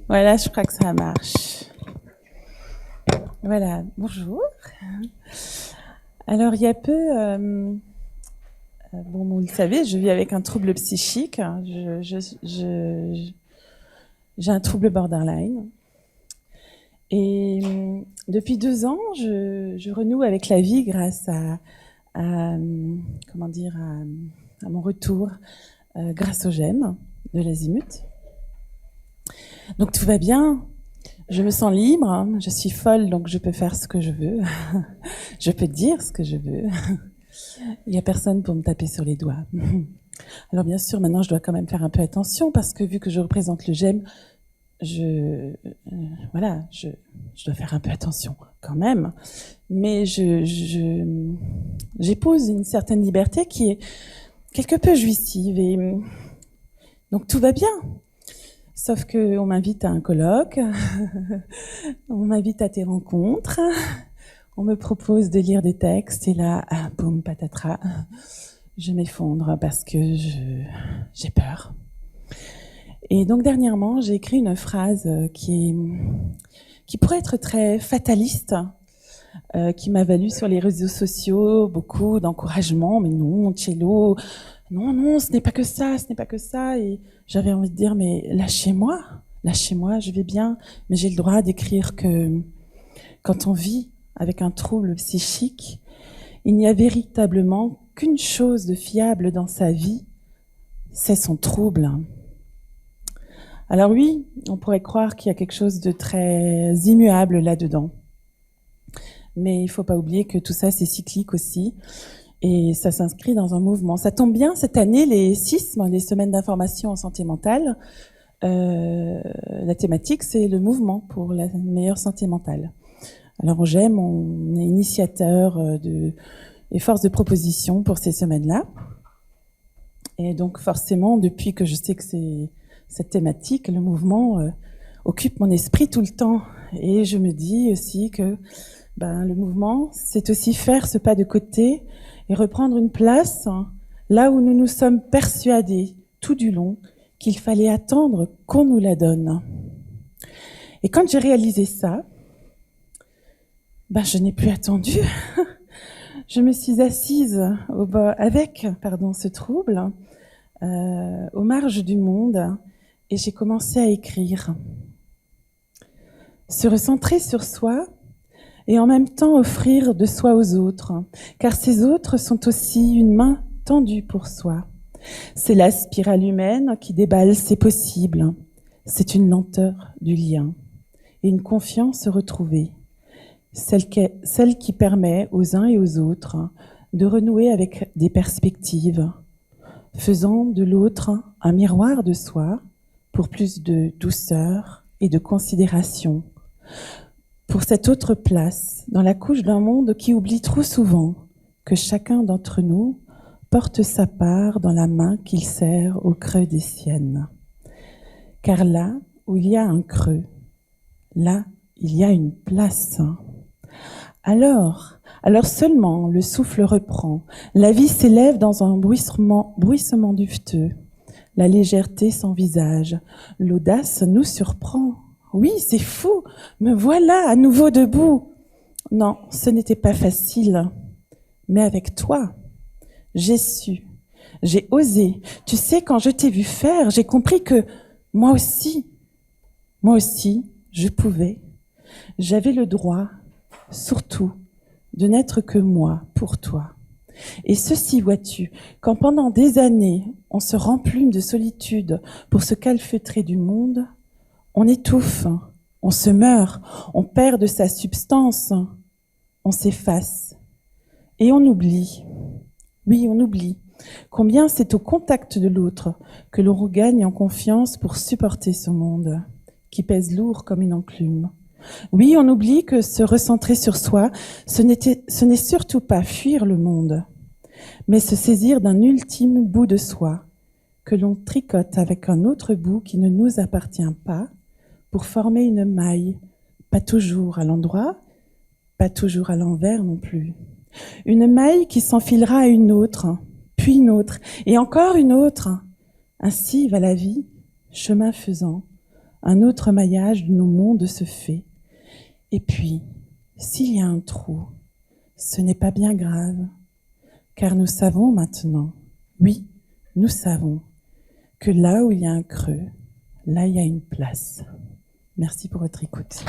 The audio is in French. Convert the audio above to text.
Voilà, je crois que ça marche. Voilà, bonjour. Alors, il y a peu, vous le savez, je vis avec un trouble psychique. J'ai un trouble borderline. Et depuis 2 ans, je renoue avec la vie grâce à mon retour grâce au GEM de l'Azimut. Donc tout va bien. Je me sens libre, je suis folle, donc je peux faire ce que je veux. Je peux dire ce que je veux. Il n'y a personne pour me taper sur les doigts. Alors bien sûr, maintenant, je dois quand même faire un peu attention parce que vu que je représente le GEM, je dois faire un peu attention quand même. Mais j'épouse une certaine liberté qui est quelque peu jouissive. Et donc tout va bien. Sauf qu'on m'invite à un colloque, on m'invite à tes rencontres, on me propose de lire des textes, et là, boum, patatras, je m'effondre parce que j'ai peur. Et donc dernièrement, j'ai écrit une phrase qui pourrait être très fataliste, qui m'a valu sur les réseaux sociaux beaucoup d'encouragement. Mais non, Cello, non, ce n'est pas que ça, ce n'est pas que ça. Et j'avais envie de dire, mais lâchez-moi, je vais bien. Mais j'ai le droit d'écrire que quand on vit avec un trouble psychique, il n'y a véritablement qu'une chose de fiable dans sa vie, c'est son trouble. Alors oui, on pourrait croire qu'il y a quelque chose de très immuable là-dedans. Mais il ne faut pas oublier que tout ça, c'est cyclique aussi. Et ça s'inscrit dans un mouvement. Ça tombe bien, cette année, les SISM, les semaines d'information en santé mentale, la thématique, c'est le mouvement pour la meilleure santé mentale. Alors au GEM, on est initiateur et force de proposition pour ces semaines-là. Et donc forcément, depuis que je sais que c'est cette thématique, le mouvement occupe mon esprit tout le temps. Et je me dis aussi que le mouvement, c'est aussi faire ce pas de côté et reprendre une place là où nous nous sommes persuadés tout du long qu'il fallait attendre qu'on nous la donne. Et quand j'ai réalisé ça, je n'ai plus attendu. Je me suis assise avec ce trouble aux marges du monde et j'ai commencé à écrire. Se recentrer sur soi et en même temps offrir de soi aux autres, car ces autres sont aussi une main tendue pour soi. C'est la spirale humaine qui déballe ses possibles. C'est une lenteur du lien et une confiance retrouvée, celle qui permet aux uns et aux autres de renouer avec des perspectives, faisant de l'autre un miroir de soi pour plus de douceur et de considération, pour cette autre place dans la couche d'un monde qui oublie trop souvent que chacun d'entre nous porte sa part dans la main qu'il serre au creux des siennes. Car là où il y a un creux, là il y a une place. Alors seulement le souffle reprend, la vie s'élève dans un bruissement duveteux, la légèreté s'envisage, l'audace nous surprend. Oui, c'est fou, me voilà à nouveau debout. Non, ce n'était pas facile, mais avec toi, j'ai su, j'ai osé. Tu sais, quand je t'ai vu faire, j'ai compris que moi aussi, je pouvais. J'avais le droit, surtout, de n'être que moi pour toi. Et ceci, vois-tu, quand pendant des années, on se remplume de solitude pour se calfeutrer du monde, on étouffe, on se meurt, on perd de sa substance, on s'efface. Et on oublie, oui, on oublie, combien c'est au contact de l'autre que l'on regagne en confiance pour supporter ce monde qui pèse lourd comme une enclume. Oui, on oublie que se recentrer sur soi, ce n'est surtout pas fuir le monde, mais se saisir d'un ultime bout de soi que l'on tricote avec un autre bout qui ne nous appartient pas pour former une maille, pas toujours à l'endroit, pas toujours à l'envers non plus. Une maille qui s'enfilera à une autre, puis une autre, et encore une autre. Ainsi va la vie, chemin faisant, un autre maillage de nos mondes se fait. Et puis, s'il y a un trou, ce n'est pas bien grave, car nous savons maintenant, oui, nous savons, que là où il y a un creux, là il y a une place. Merci pour votre écoute.